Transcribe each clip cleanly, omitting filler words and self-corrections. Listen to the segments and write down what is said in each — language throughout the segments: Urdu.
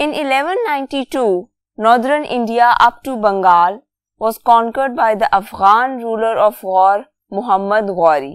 In 1192, northern India up to Bengal was conquered by the Afghan ruler of Ghor Muhammad Ghori।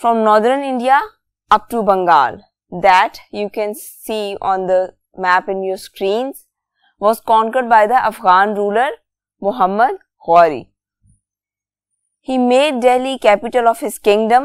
from northern India up to Bengal, that you can see on the map in your screens, was conquered by the Afghan ruler Muhammad Ghori। He made Delhi capital of his kingdom,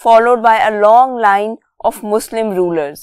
followed by a long line of Muslim rulers,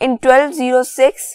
In 1206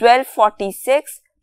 1246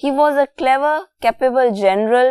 He was a clever, capable general,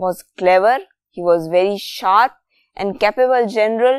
was clever, he was very sharp and capable general,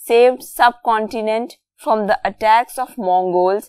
Saved subcontinent from the attacks of Mongols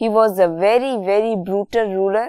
He was a very very brutal ruler।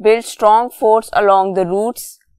Build strong forts along the routes,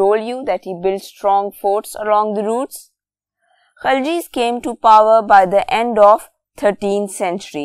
told you that he built strong forts along the routes. Khaljis came to power by the end of 13th century.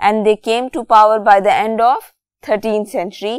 and they came to power by the end of 13th century,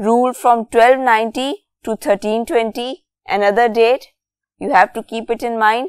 Ruled from 1290 to 1320, another date you have to keep it in mind।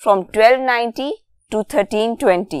From 1290 to 1320।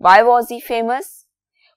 Why was he famous?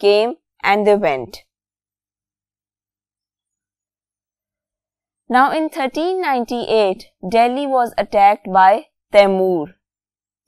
came and they went. Now in 1398, Delhi was attacked by Taimur.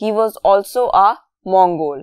He was also a Mongol.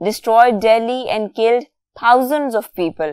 Destroyed Delhi and killed thousands of people.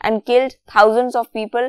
and killed thousands of people,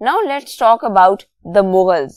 Now let's talk about the Mughals,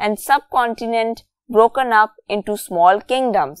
and subcontinent broken up into small kingdoms,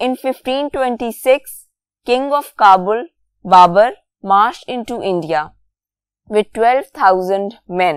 In 1526, King of Kabul Babur marched into India with 12,000 men.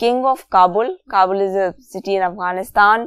King of Kabul, Kabul is a city in Afghanistan,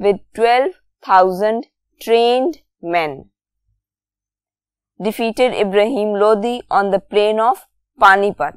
with 12,000 trained men. Defeated Ibrahim Lodi on the plain of Panipat.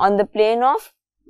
on the plain of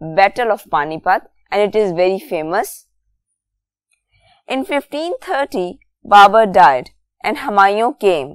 Battle of Panipat and it is very famous. In 1530, Babur died and Humayun came.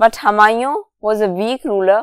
But Humayun was a weak ruler,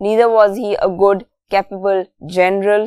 neither was he a good capable general.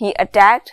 He attacked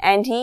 and he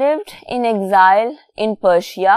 lived in exile in Persia,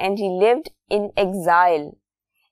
and he lived in exile.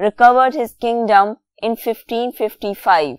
Recovered his kingdom in 1555,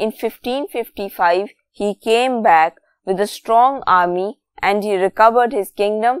In 1555 he came back with a strong army and he recovered his kingdom,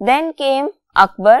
Then came Akbar,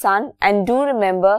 son, and do remember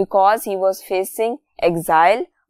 because he was facing exile,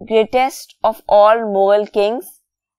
Greatest of all Mughal kings,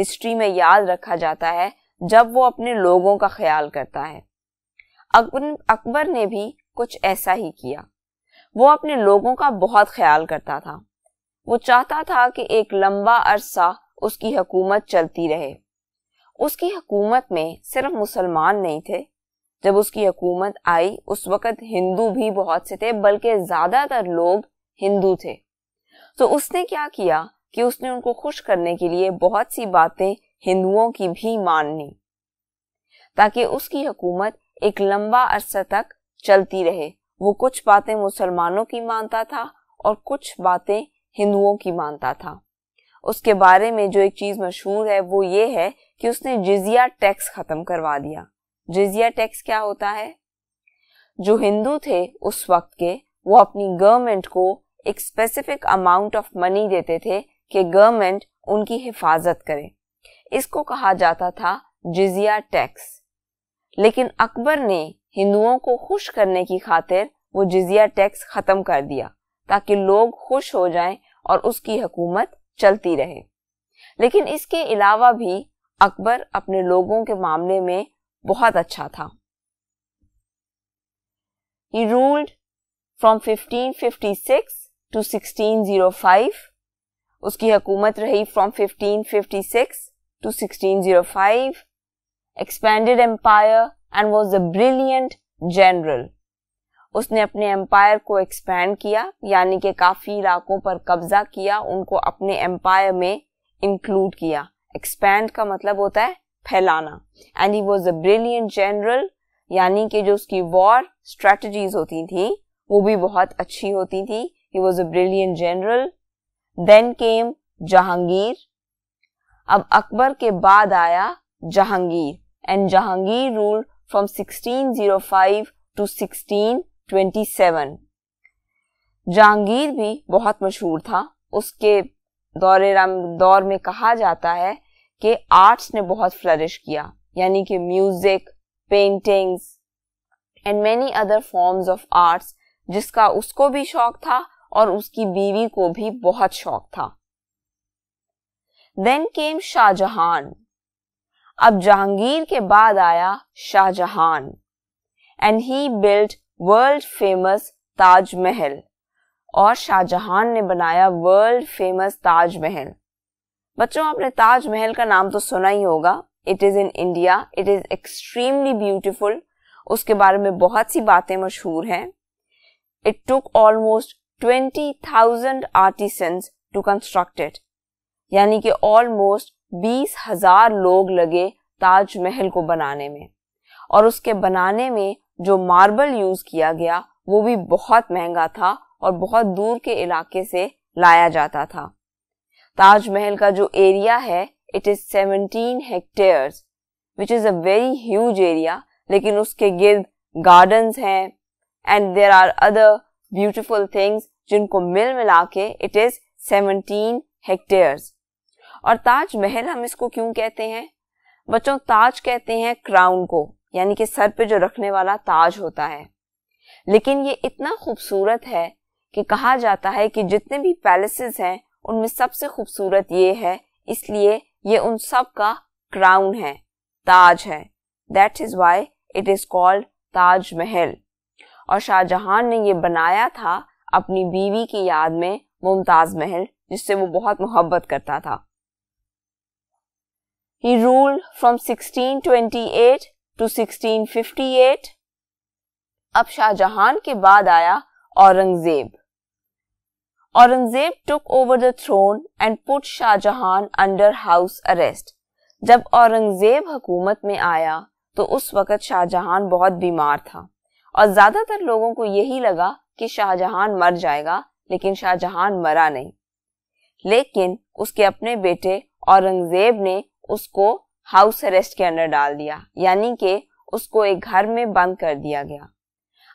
history میں یاد رکھا جاتا ہے جب وہ اپنے لوگوں کا خیال کرتا ہے۔ اکبر نے بھی کچھ ایسا ہی کیا۔ وہ اپنے لوگوں کا بہت خیال کرتا تھا۔ وہ چاہتا تھا کہ ایک لمبا عرصہ اس کی حکومت چلتی رہے۔ اس کی حکومت میں صرف مسلمان نہیں تھے۔ جب اس کی حکومت آئی اس وقت ہندو بھی بہت سے تھے، بلکہ زیادہ تر لوگ ہندو تھے۔ تو اس نے کیا کیا کہ اس نے ان کو خوش کرنے کے لیے بہت سی باتیں ہندوؤں کی بھی مان لی تاکہ اس کی حکومت ایک لمبا عرصہ تک چلتی رہے۔ وہ کچھ باتیں مسلمانوں کی مانتا تھا اور کچھ باتیں ہندوؤں کی مانتا تھا۔ اس کے بارے میں جو ایک چیز مشہور ہے وہ یہ ہے کہ اس نے جزیہ ٹیکس ختم کروا دیا۔ جزیہ ٹیکس کیا ہوتا ہے؟ جو ہندو تھے اس وقت کے، وہ اپنی گورنمنٹ کو ایک اسپیسیفک اماؤنٹ آف منی دیتے تھے کہ گورنمنٹ ان کی حفاظت کرے۔ اس کو کہا جاتا تھا جزیہ ٹیکس۔ لیکن اکبر نے ہندوؤں کو خوش کرنے کی خاطر وہ جزیہ ٹیکس ختم کر دیا تاکہ لوگ خوش ہو جائیں اور اس کی حکومت چلتی رہے۔ لیکن اس کے علاوہ بھی اکبر اپنے لوگوں کے معاملے میں بہت اچھا تھا۔ He ruled from 1556 to 1605. اس کی حکومت رہی from 1556 to 1605. Expanded empire and was a brilliant general. اس نے اپنے امپائر کو ایکسپینڈ کیا، یعنی کہ کافی علاقوں پر قبضہ کیا، ان کو اپنے امپائر میں انکلوڈ کیا۔ ایکسپینڈ کا مطلب ہوتا ہے پھیلانا۔ And he was a brilliant general, یعنی کہ جو اس کی وار اسٹریٹجیز ہوتی تھیں وہ بھی بہت اچھی ہوتی تھی۔ He was a brilliant general. Then came Jahangir. اب اکبر کے بعد آیا Jahangir, and Jahangir rule from 1605 to 1627۔ Jahangir بھی بہت مشہور تھا۔ اس کے دور میں کہا جاتا ہے کہ آرٹس نے بہت فلرش کیا، یعنی کہ music, paintings and many other forms of arts, جس کا اس کو بھی شوق تھا اور اس کی بیوی کو بھی بہت شوق تھا۔ Then came Shah Jahan. اب جہانگیر کے بعد آیا Shah Jahan, and he built world famous Taj Mahal, اور شاہ جہان نے بنایا ورلڈ فیمس تاج محل۔ بچوں آپ نے تاج محل کا نام تو سنا ہی ہوگا۔ It is in India, it is extremely beautiful. اس کے بارے میں بہت سی باتیں مشہور ہیں۔ It took almost 20,000 artisans to construct it، یعنی کہ آلموسٹ 20,000 لوگ لگے تاج محل کو بنانے میں، اور اس کے بنانے میں جو ماربل یوز کیا گیا وہ بھی بہت مہنگا تھا اور بہت دور کے علاقے سے لایا جاتا تھا۔ تاج محل کا جو ایریا ہے it is 17 hectares which is a very huge area، لیکن اس کے گرد گارڈنز ہیں and there are other beautiful things جن کو ملا کے it is 17 hectares۔ اور تاج محل ہم اس کو کیوں کہتے ہیں؟ بچوں تاج کہتے ہیں کراؤن کو، یعنی کہ سر پہ جو رکھنے والا تاج ہوتا ہے، لیکن یہ اتنا خوبصورت ہے کہ کہا جاتا ہے کہ جتنے بھی پیلسز ہیں ان میں سب سے خوبصورت یہ ہے، اس لیے یہ ان سب کا کراؤن ہے، تاج ہے۔ That is why it is called تاج محل۔ اور شاہ جہان نے یہ بنایا تھا اپنی بیوی کی یاد میں ممتاز محل، جس سے وہ بہت محبت کرتا تھا۔ He ruled from 1628 to 1658۔ اب شاہ جہان کے بعد آیا Aurangzeb. Aurangzeb took over the throne and put Shah Jahan under house arrest۔ جب اورنگزیب حکومت میں آیا تو اس وقت شاہ جہان بہت بیمار تھا، اور زیادہ تر لوگوں کو یہی لگا کہ شاہ جہان مر جائے گا، لیکن شاہ جہان مرا نہیں۔ لیکن اس کے اپنے بیٹے اورنگزیب نے اس کو ہاؤس اریسٹ کے اندر ڈال دیا، یعنی کہ اس کو ایک گھر میں بند کر دیا گیا۔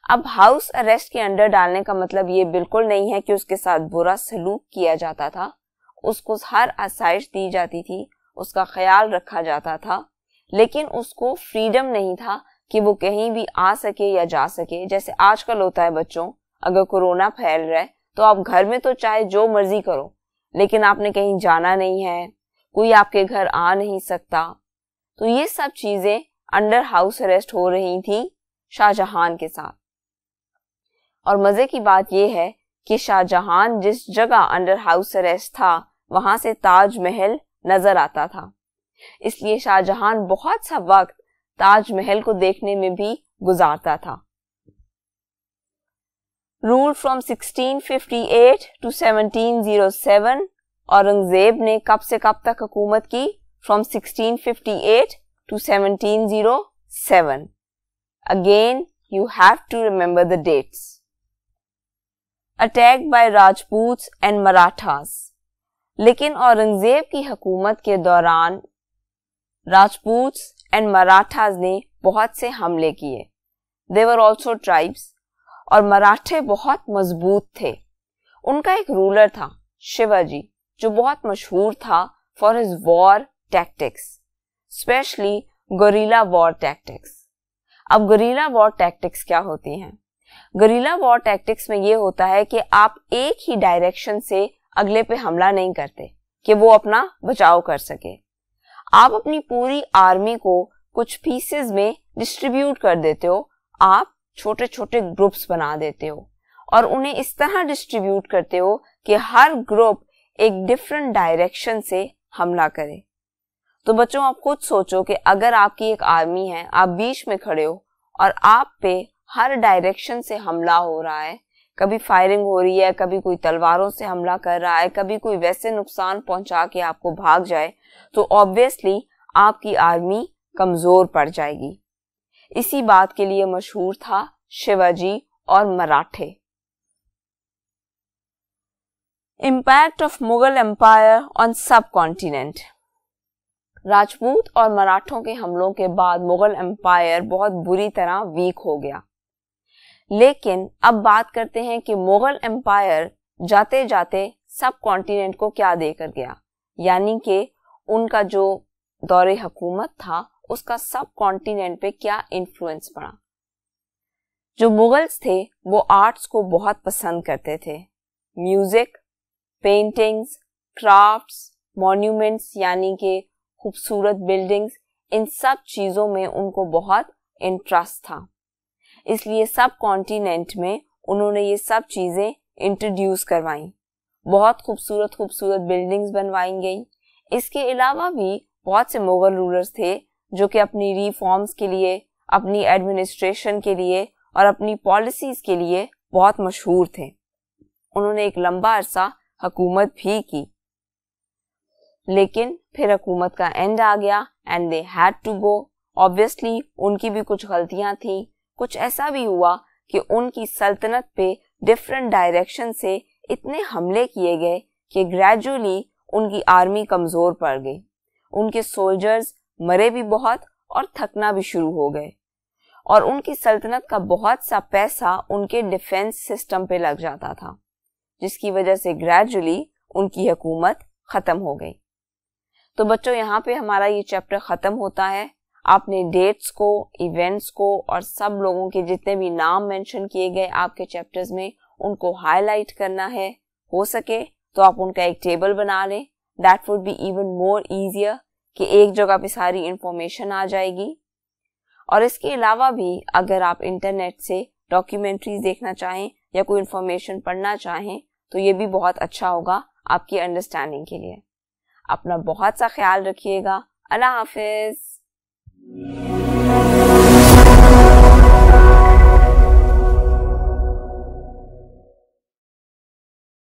اب ہاؤس اریسٹ کے انڈر ڈالنے کا مطلب یہ بالکل نہیں ہے کہ اس کے ساتھ برا سلوک کیا جاتا تھا، اس کو ہر آسائش دی جاتی تھی، اس کا خیال رکھا جاتا تھا، لیکن اس کو فریڈم نہیں تھا کہ وہ کہیں بھی آ سکے یا جا سکے۔ جیسے آج کل ہوتا ہے بچوں، اگر کورونا پھیل رہا ہے تو آپ گھر میں تو چاہے جو مرضی کرو، لیکن آپ نے کہیں جانا نہیں ہے، کوئی آپ کے گھر آ نہیں سکتا. تو یہ سب چیزیں انڈر ہاؤس اریسٹ ہو رہی تھی شاہ جہان کے ساتھ. اور مزے کی بات یہ ہے کہ شاہ جہان جس جگہ انڈر ہاؤس اریسٹ تھا وہاں سے تاج محل نظر آتا تھا. اس لیے شاہ جہان بہت سا وقت تاج محل کو دیکھنے میں بھی گزارتا تھا. Role from 1658 to 1707. اورنگزیب نے کب سے کب تک حکومت کی؟ From 1658 to 1707. Again, you have to remember the dates. Attacked by Rajputs and Marathas. لیکن اورنگزیب کی حکومت کے دوران راجپوتس اینڈ مراٹھاز نے بہت سے حملے کیے. They were also tribes. اور مراٹھے بہت مضبوط تھے. ان کا ایک رولر تھا شیواجی جو بہت مشہور تھا for his war tactics, especially guerrilla war tactics. اب گوریلا وار ٹیکٹکس کیا ہوتی ہیں؟ گوریلا وار ٹیکٹکس میں یہ ہوتا ہے کہ آپ ایک ہی ڈائریکشن سے اگلے پہ حملہ نہیں کرتے کہ وہ اپنا بچاؤ کر سکے. آپ اپنی پوری آرمی کو کچھ پیسز میں ڈسٹریبیوٹ کر دیتے ہو. آپ چھوٹے چھوٹے گروپس بنا دیتے ہو اور انہیں اس طرح ڈسٹریبیوٹ کرتے ہو کہ ہر گروپ ایک ڈفرنٹ ڈائریکشن سے حملہ کرے. تو بچوں آپ خود سوچو کہ اگر آپ کی ایک آرمی ہے, آپ بیچ میں کھڑے ہو اور آپ پہ ہر ڈائریکشن سے حملہ ہو رہا ہے, کبھی فائرنگ ہو رہی ہے, کبھی کوئی تلواروں سے حملہ کر رہا ہے, کبھی کوئی ویسے نقصان پہنچا کے آپ کو بھاگ جائے, تو obviously آپ کی آرمی کمزور پڑ جائے گی. اسی بات کے لیے مشہور تھا شیواجی اور مراٹھے. Impact of Mughal empire on subcontinent. Rajput اور مراٹھوں کے حملوں کے بعد مغل امپائر بہت بری طرح ویک ہو گیا. لیکن اب بات کرتے ہیں کہ مغل امپائر جاتے جاتے سب کانٹیننٹ کو کیا دے کر گیا, یعنی کہ ان کا جو دور حکومت تھا اس کا سب کانٹیننٹ پہ کیا انفلوئنس پڑا. جو مغلز تھے وہ آرٹس کو بہت پسند کرتے تھے. میوزک, پینٹنگز, کرافٹس, مونیومنٹس یعنی کہ خوبصورت بلڈنگز, ان سب چیزوں میں ان کو بہت انٹرسٹ تھا. اس لیے سب کانٹیننٹ میں انہوں نے یہ سب چیزیں انٹروڈیوس کروائیں. بہت خوبصورت خوبصورت بلڈنگز بنوائی گئیں. اس کے علاوہ بھی بہت سے مغل رولرز تھے جو کہ اپنی ریفارمز کے لیے, اپنی ایڈمنسٹریشن کے لیے اور اپنی پالیسیز کے لیے بہت مشہور تھے. انہوں نے ایک لمبا عرصہ حکومت بھی کی, لیکن پھر حکومت کا اینڈ آ گیا and they had to go. obviously ان کی بھی کچھ غلطیاں تھیں. کچھ ایسا بھی ہوا کہ ان کی سلطنت پہ ڈفرنٹ ڈائریکشن سے اتنے حملے کیے گئے کہ گریجولی ان کی آرمی کمزور پڑ گئی. ان کے سولجرز مرے بھی بہت اور تھکنا بھی شروع ہو گئے, اور ان کی سلطنت کا بہت سا پیسہ ان کے ڈیفنس سسٹم پہ لگ جاتا تھا, جس کی وجہ سے گریجولی ان کی حکومت ختم ہو گئی. تو بچوں یہاں پہ ہمارا یہ چیپٹر ختم ہوتا ہے. آپ نے ڈیٹس کو, ایونٹس کو اور سب لوگوں کے جتنے بھی نام مینشن کیے گئے آپ کے چیپٹرز میں ان کو ہائی لائٹ کرنا ہے. ہو سکے تو آپ ان کا ایک ٹیبل بنا لیں. That would be even more easier کہ ایک جگہ پہ ساری انفارمیشن آ جائے گی. اور اس کے علاوہ بھی اگر آپ انٹرنیٹ سے ڈاکیومنٹریز دیکھنا چاہیں یا کوئی انفارمیشن پڑھنا چاہیں تو یہ بھی بہت اچھا ہوگا آپ کی انڈرسٹینڈنگ کے لیے. اپنا بہت سا خیال رکھیے گا. اللہ حافظ.